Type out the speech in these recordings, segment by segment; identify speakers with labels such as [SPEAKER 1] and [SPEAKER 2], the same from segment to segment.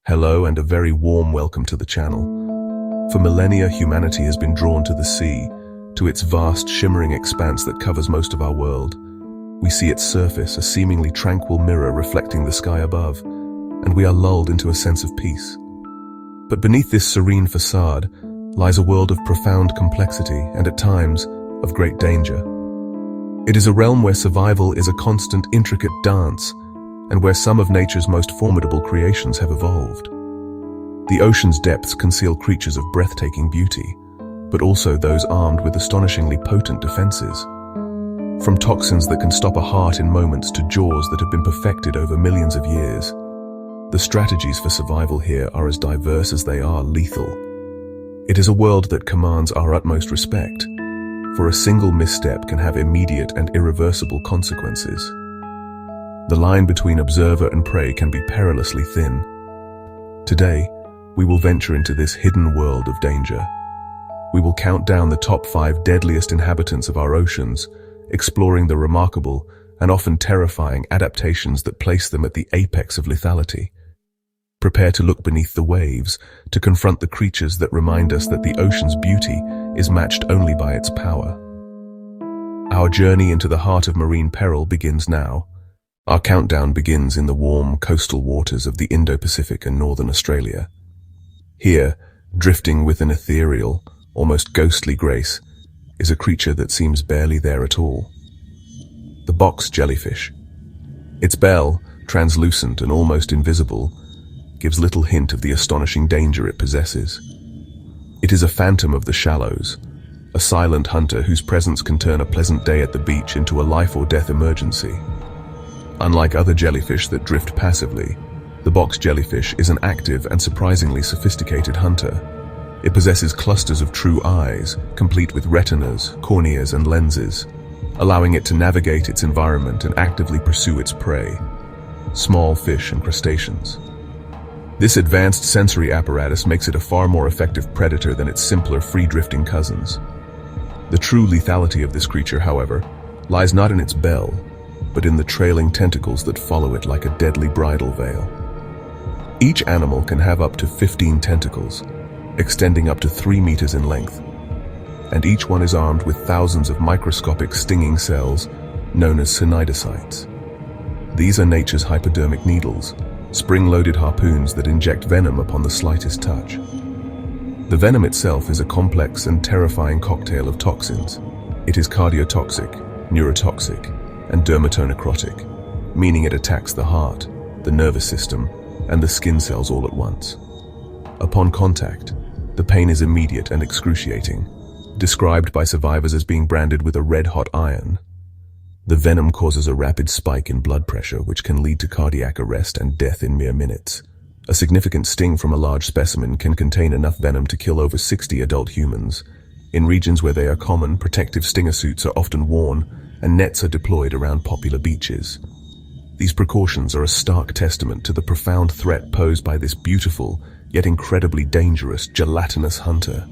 [SPEAKER 1] Hello and a very warm welcome to the channel. For millennia, humanity has been drawn to the sea, to its vast, shimmering expanse that covers most of our world. We see its surface, a seemingly tranquil mirror reflecting the sky above, and we are lulled into a sense of peace. But beneath this serene facade lies a world of profound complexity and, at times, of great danger. It is a realm where survival is a constant, intricate dance, and where some of nature's most formidable creations have evolved. The ocean's depths conceal creatures of breathtaking beauty, but also those armed with astonishingly potent defenses. From toxins that can stop a heart in moments to jaws that have been perfected over millions of years, the strategies for survival here are as diverse as they are lethal. It is a world that commands our utmost respect, for a single misstep can have immediate and irreversible consequences. The line between observer and prey can be perilously thin. Today, we will venture into this hidden world of danger. We will count down the top 5 deadliest inhabitants of our oceans, exploring the remarkable and often terrifying adaptations that place them at the apex of lethality. Prepare to look beneath the waves, to confront the creatures that remind us that the ocean's beauty is matched only by its power. Our journey into the heart of marine peril begins now. Our countdown begins in the warm coastal waters of the Indo-Pacific and northern Australia. Here, drifting with an ethereal, almost ghostly grace, is a creature that seems barely there at all. The box jellyfish. Its bell, translucent and almost invisible, gives little hint of the astonishing danger it possesses. It is a phantom of the shallows, a silent hunter whose presence can turn a pleasant day at the beach into a life-or-death emergency. Unlike other jellyfish that drift passively, the box jellyfish is an active and surprisingly sophisticated hunter. It possesses clusters of true eyes, complete with retinas, corneas, and lenses, allowing it to navigate its environment and actively pursue its prey, small fish and crustaceans. This advanced sensory apparatus makes it a far more effective predator than its simpler, free-drifting cousins. The true lethality of this creature, however, lies not in its bell, but in the trailing tentacles that follow it like a deadly bridal veil. Each animal can have up to 15 tentacles, extending up to 3 meters in length, and each one is armed with thousands of microscopic stinging cells known as cnidocytes. These are nature's hypodermic needles, spring-loaded harpoons that inject venom upon the slightest touch. The venom itself is a complex and terrifying cocktail of toxins. It is cardiotoxic, neurotoxic, and dermatonecrotic, meaning it attacks the heart, the nervous system, and the skin cells all at once. Upon contact, the pain is immediate and excruciating, described by survivors as being branded with a red-hot iron. The venom causes a rapid spike in blood pressure, which can lead to cardiac arrest and death in mere minutes. A significant sting from a large specimen can contain enough venom to kill over 60 adult humans. In regions where they are common, protective stinger suits are often worn, and nets are deployed around popular beaches. These precautions are a stark testament to the profound threat posed by this beautiful, yet incredibly dangerous, gelatinous hunter.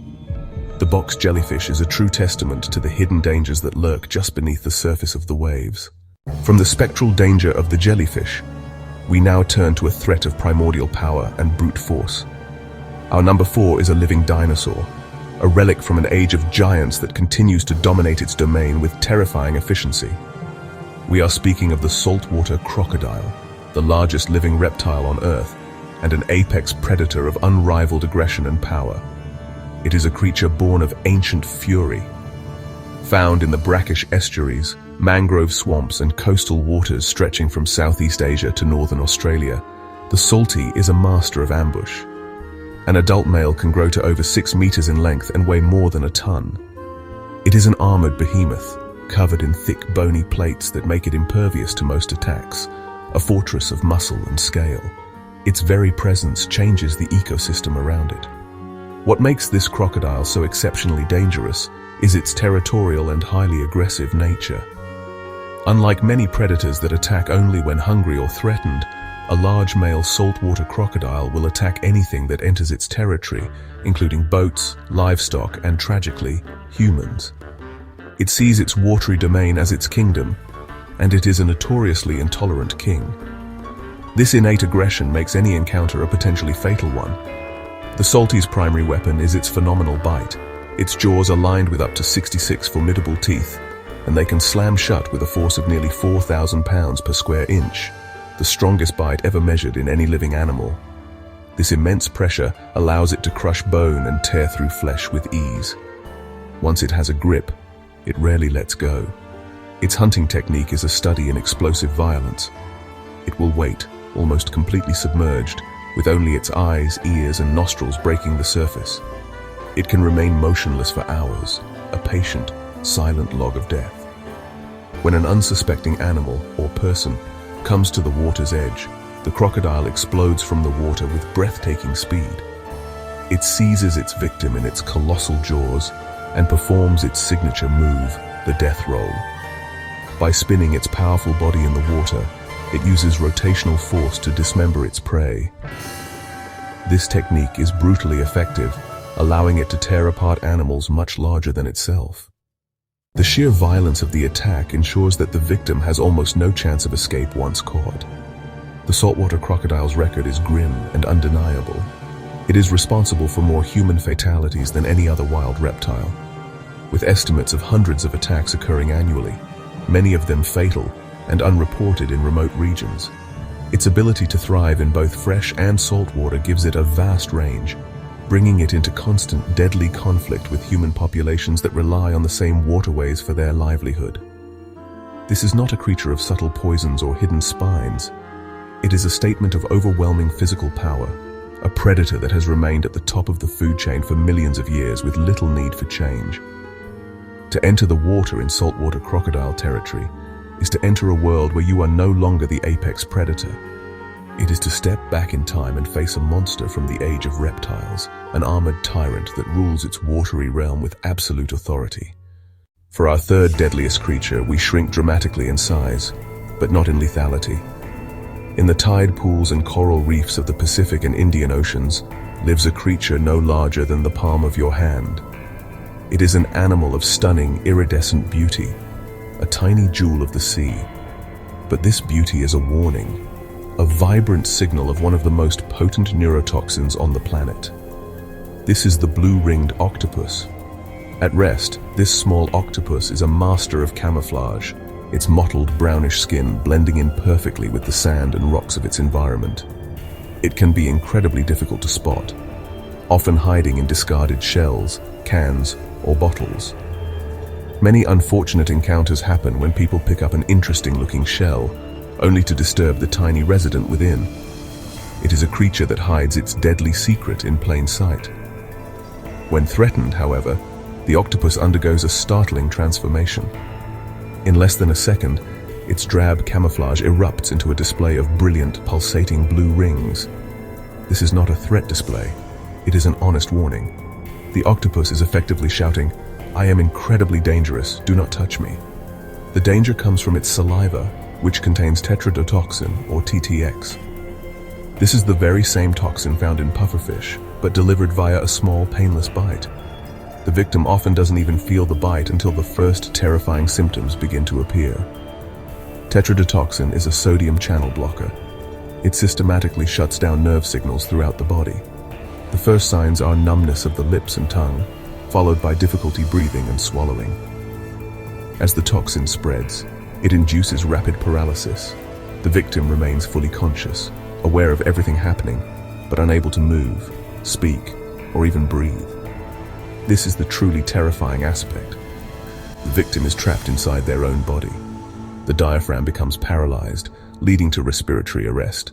[SPEAKER 1] The box jellyfish is a true testament to the hidden dangers that lurk just beneath the surface of the waves. From the spectral danger of the jellyfish, we now turn to a threat of primordial power and brute force. Our number 4 is a living dinosaur, a relic from an age of giants that continues to dominate its domain with terrifying efficiency. We are speaking of the saltwater crocodile, the largest living reptile on Earth, and an apex predator of unrivaled aggression and power. It is a creature born of ancient fury. Found in the brackish estuaries, mangrove swamps, and coastal waters stretching from Southeast Asia to northern Australia, the salty is a master of ambush. An adult male can grow to over 6 meters in length and weigh more than a ton. It is an armored behemoth, covered in thick bony plates that make it impervious to most attacks, a fortress of muscle and scale. Its very presence changes the ecosystem around it. What makes this crocodile so exceptionally dangerous is its territorial and highly aggressive nature. Unlike many predators that attack only when hungry or threatened, a large male saltwater crocodile will attack anything that enters its territory, including boats, livestock, and tragically, humans. It sees its watery domain as its kingdom, and it is a notoriously intolerant king. This innate aggression makes any encounter a potentially fatal one. The salty's primary weapon is its phenomenal bite. Its jaws are lined with up to 66 formidable teeth, and they can slam shut with a force of nearly 4,000 pounds per square inch, the strongest bite ever measured in any living animal. This immense pressure allows it to crush bone and tear through flesh with ease. Once it has a grip, it rarely lets go. Its hunting technique is a study in explosive violence. It will wait, almost completely submerged, with only its eyes, ears, and nostrils breaking the surface. It can remain motionless for hours, a patient, silent log of death. When an unsuspecting animal or person comes to the water's edge, the crocodile explodes from the water with breathtaking speed. It seizes its victim in its colossal jaws and performs its signature move, the death roll. By spinning its powerful body in the water, it uses rotational force to dismember its prey. This technique is brutally effective, allowing it to tear apart animals much larger than itself. The sheer violence of the attack ensures that the victim has almost no chance of escape once caught. The saltwater crocodile's record is grim and undeniable. It is responsible for more human fatalities than any other wild reptile, with estimates of hundreds of attacks occurring annually, many of them fatal and unreported in remote regions. Its ability to thrive in both fresh and salt water gives it a vast range, bringing it into constant deadly conflict with human populations that rely on the same waterways for their livelihood. This is not a creature of subtle poisons or hidden spines. It is a statement of overwhelming physical power, a predator that has remained at the top of the food chain for millions of years with little need for change. To enter the water in saltwater crocodile territory is to enter a world where you are no longer the apex predator. It is to step back in time and face a monster from the age of reptiles, an armored tyrant that rules its watery realm with absolute authority. For our third deadliest creature, we shrink dramatically in size, but not in lethality. In the tide pools and coral reefs of the Pacific and Indian Oceans lives a creature no larger than the palm of your hand. It is an animal of stunning, iridescent beauty, a tiny jewel of the sea. But this beauty is a warning, a vibrant signal of one of the most potent neurotoxins on the planet. This is the blue-ringed octopus. At rest, this small octopus is a master of camouflage, its mottled brownish skin blending in perfectly with the sand and rocks of its environment. It can be incredibly difficult to spot, often hiding in discarded shells, cans, or bottles. Many unfortunate encounters happen when people pick up an interesting-looking shell, only to disturb the tiny resident within. It is a creature that hides its deadly secret in plain sight. When threatened, however, the octopus undergoes a startling transformation. In less than a second, its drab camouflage erupts into a display of brilliant, pulsating blue rings. This is not a threat display. It is an honest warning. The octopus is effectively shouting, "I am incredibly dangerous, do not touch me." The danger comes from its saliva, which contains tetrodotoxin, or TTX. This is the very same toxin found in pufferfish, but delivered via a small, painless bite. The victim often doesn't even feel the bite until the first terrifying symptoms begin to appear. Tetrodotoxin is a sodium channel blocker. It systematically shuts down nerve signals throughout the body. The first signs are numbness of the lips and tongue, followed by difficulty breathing and swallowing. As the toxin spreads, it induces rapid paralysis. The victim remains fully conscious, aware of everything happening, but unable to move, speak, or even breathe. This is the truly terrifying aspect. The victim is trapped inside their own body. The diaphragm becomes paralyzed, leading to respiratory arrest.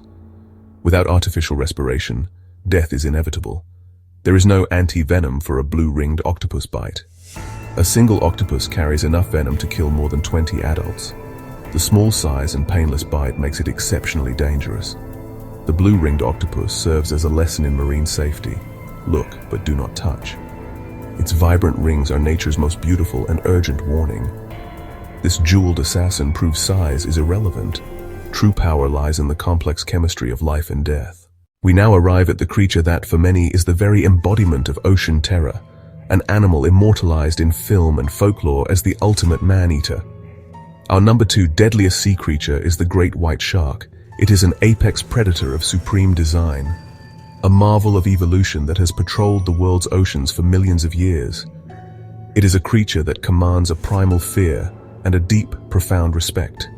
[SPEAKER 1] Without artificial respiration, death is inevitable. There is no anti-venom for a blue-ringed octopus bite. A single octopus carries enough venom to kill more than 20 adults. The small size and painless bite makes it exceptionally dangerous. The blue-ringed octopus serves as a lesson in marine safety. Look, but do not touch. Its vibrant rings are nature's most beautiful and urgent warning. This jeweled assassin proves size is irrelevant. True power lies in the complex chemistry of life and death. We now arrive at the creature that, for many, is the very embodiment of ocean terror, an animal immortalized in film and folklore as the ultimate man-eater. Our number 2 deadliest sea creature is the great white shark, It is an apex predator of supreme design, a marvel of evolution that has patrolled the world's oceans for millions of years. It is a creature that commands a primal fear and a deep, profound respect.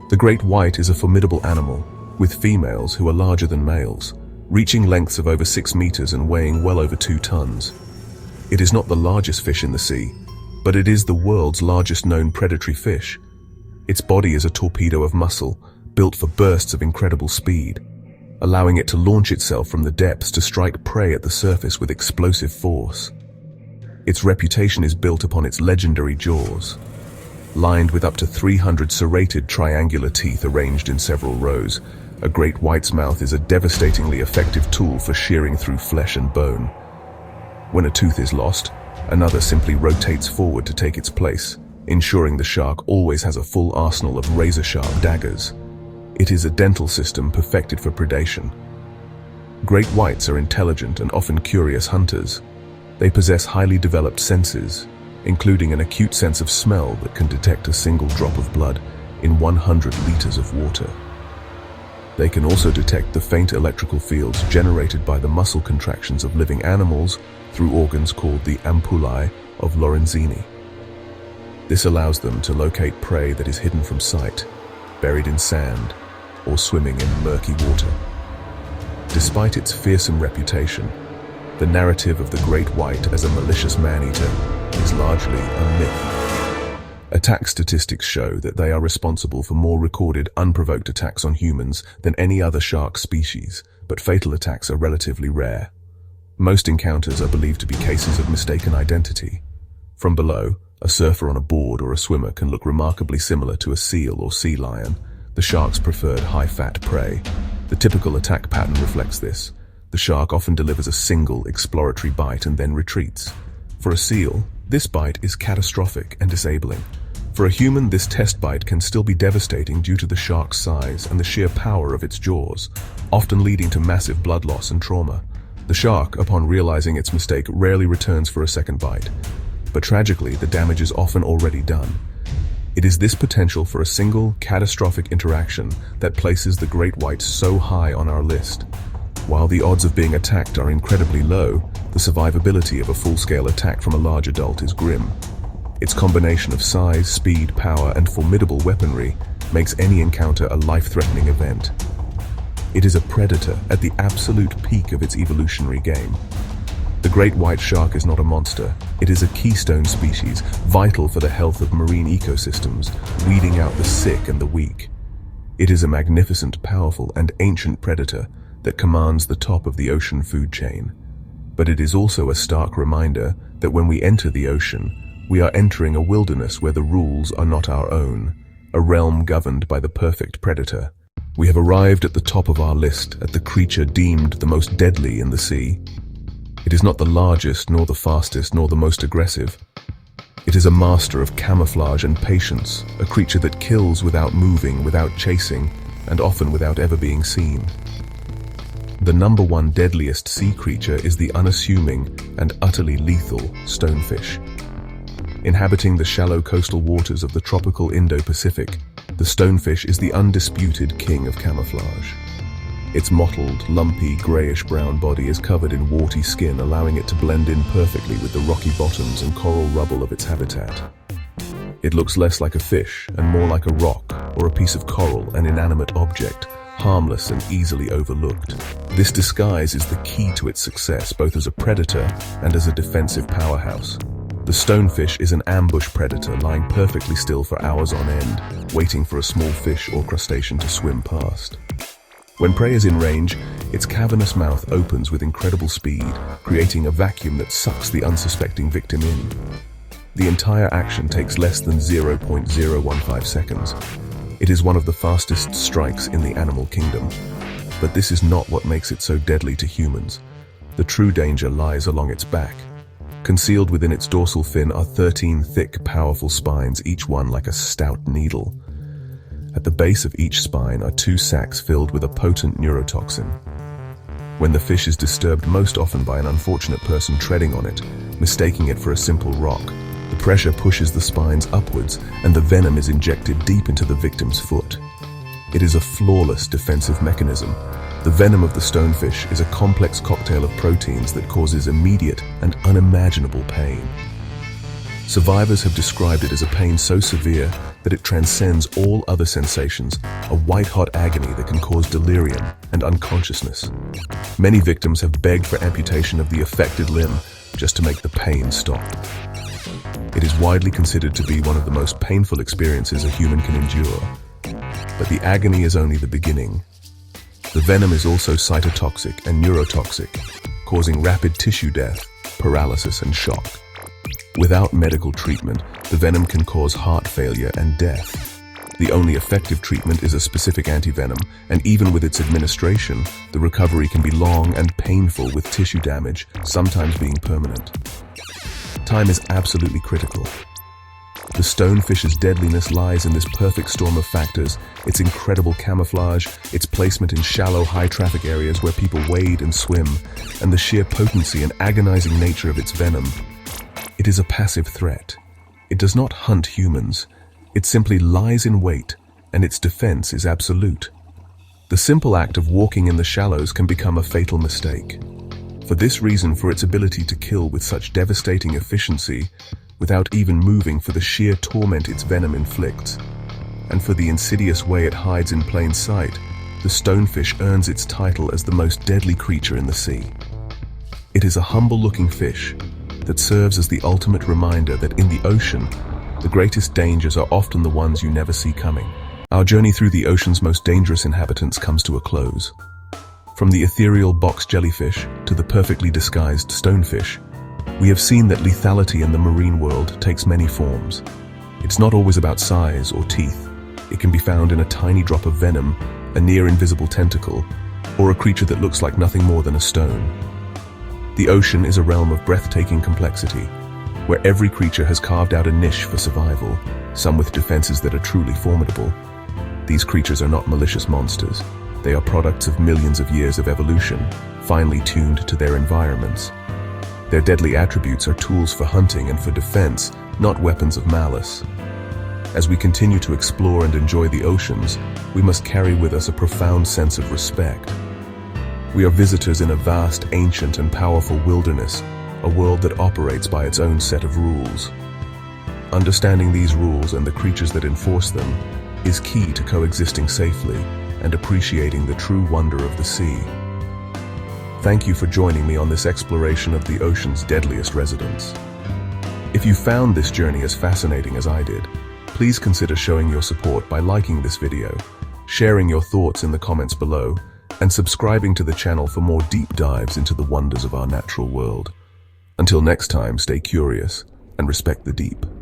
[SPEAKER 1] The great white is a formidable animal, with females who are larger than males, reaching lengths of over 6 meters and weighing well over 2 tons. It is not the largest fish in the sea, but it is the world's largest known predatory fish. Its body is a torpedo of muscle, built for bursts of incredible speed, allowing it to launch itself from the depths to strike prey at the surface with explosive force. Its reputation is built upon its legendary jaws, lined with up to 300 serrated triangular teeth arranged in several rows. A great white's mouth is a devastatingly effective tool for shearing through flesh and bone. When a tooth is lost, another simply rotates forward to take its place, ensuring the shark always has a full arsenal of razor-sharp daggers. It is a dental system perfected for predation. Great whites are intelligent and often curious hunters. They possess highly developed senses, including an acute sense of smell that can detect a single drop of blood in 100 liters of water. They can also detect the faint electrical fields generated by the muscle contractions of living animals through organs called the ampullae of Lorenzini. This allows them to locate prey that is hidden from sight, buried in sand, or swimming in murky water. Despite its fearsome reputation, the narrative of the great white as a malicious man-eater is largely a myth. Attack statistics show that they are responsible for more recorded unprovoked attacks on humans than any other shark species, but fatal attacks are relatively rare. Most encounters are believed to be cases of mistaken identity. From below, a surfer on a board or a swimmer can look remarkably similar to a seal or sea lion, the shark's preferred high-fat prey. The typical attack pattern reflects this. The shark often delivers a single exploratory bite and then retreats. For a seal, this bite is catastrophic and disabling. For a human, this test bite can still be devastating due to the shark's size and the sheer power of its jaws, often leading to massive blood loss and trauma. The shark, upon realizing its mistake, rarely returns for a second bite. But tragically, the damage is often already done. It is this potential for a single, catastrophic interaction that places the great white so high on our list. While the odds of being attacked are incredibly low, the survivability of a full-scale attack from a large adult is grim. Its combination of size, speed, power, and formidable weaponry makes any encounter a life-threatening event. It is a predator at the absolute peak of its evolutionary game. The great white shark is not a monster. It is a keystone species, vital for the health of marine ecosystems, weeding out the sick and the weak. It is a magnificent, powerful, and ancient predator that commands the top of the ocean food chain. But it is also a stark reminder that when we enter the ocean, we are entering a wilderness where the rules are not our own, a realm governed by the perfect predator. We have arrived at the top of our list, at the creature deemed the most deadly in the sea. It is not the largest, nor the fastest, nor the most aggressive. It is a master of camouflage and patience, a creature that kills without moving, without chasing, and often without ever being seen. The #1 deadliest sea creature is the unassuming and utterly lethal stonefish. Inhabiting the shallow coastal waters of the tropical Indo-Pacific, the stonefish is the undisputed king of camouflage. Its mottled, lumpy, grayish-brown body is covered in warty skin, allowing it to blend in perfectly with the rocky bottoms and coral rubble of its habitat. It looks less like a fish and more like a rock or a piece of coral, an inanimate object, harmless and easily overlooked. This disguise is the key to its success, both as a predator and as a defensive powerhouse. The stonefish is an ambush predator, lying perfectly still for hours on end, waiting for a small fish or crustacean to swim past. When prey is in range, its cavernous mouth opens with incredible speed, creating a vacuum that sucks the unsuspecting victim in. The entire action takes less than 0.015 seconds. It is one of the fastest strikes in the animal kingdom. But this is not what makes it so deadly to humans. The true danger lies along its back. Concealed within its dorsal fin are 13 thick, powerful spines, each one like a stout needle. At the base of each spine are 2 sacs filled with a potent neurotoxin. When the fish is disturbed, most often by an unfortunate person treading on it, mistaking it for a simple rock, the pressure pushes the spines upwards and the venom is injected deep into the victim's foot. It is a flawless defensive mechanism. The venom of the stonefish is a complex cocktail of proteins that causes immediate and unimaginable pain. Survivors have described it as a pain so severe that it transcends all other sensations, a white-hot agony that can cause delirium and unconsciousness. Many victims have begged for amputation of the affected limb just to make the pain stop. It is widely considered to be one of the most painful experiences a human can endure. But the agony is only the beginning. The venom is also cytotoxic and neurotoxic, causing rapid tissue death, paralysis, and shock. Without medical treatment, the venom can cause heart failure and death. The only effective treatment is a specific antivenom, and even with its administration, the recovery can be long and painful with tissue damage, sometimes being permanent. Time is absolutely critical. The stonefish's deadliness lies in this perfect storm of factors: its incredible camouflage, its placement in shallow, high-traffic areas where people wade and swim, and the sheer potency and agonizing nature of its venom. It is a passive threat. It does not hunt humans. It simply lies in wait, and its defense is absolute. The simple act of walking in the shallows can become a fatal mistake. For this reason, for its ability to kill with such devastating efficiency, without even moving, for the sheer torment its venom inflicts, and for the insidious way it hides in plain sight, the stonefish earns its title as the most deadly creature in the sea. It is a humble-looking fish that serves as the ultimate reminder that in the ocean, the greatest dangers are often the ones you never see coming. Our journey through the ocean's most dangerous inhabitants comes to a close. From the ethereal box jellyfish to the perfectly disguised stonefish, we have seen that lethality in the marine world takes many forms. It's not always about size or teeth. It can be found in a tiny drop of venom, a near-invisible tentacle, or a creature that looks like nothing more than a stone. The ocean is a realm of breathtaking complexity, where every creature has carved out a niche for survival, some with defenses that are truly formidable. These creatures are not malicious monsters. They are products of millions of years of evolution, finely tuned to their environments. Their deadly attributes are tools for hunting and for defense, not weapons of malice. As we continue to explore and enjoy the oceans, we must carry with us a profound sense of respect. We are visitors in a vast, ancient, and powerful wilderness, a world that operates by its own set of rules. Understanding these rules and the creatures that enforce them is key to coexisting safely and appreciating the true wonder of the sea. Thank you for joining me on this exploration of the ocean's deadliest residents. If you found this journey as fascinating as I did, please consider showing your support by liking this video, sharing your thoughts in the comments below, and subscribing to the channel for more deep dives into the wonders of our natural world. Until next time, stay curious and respect the deep.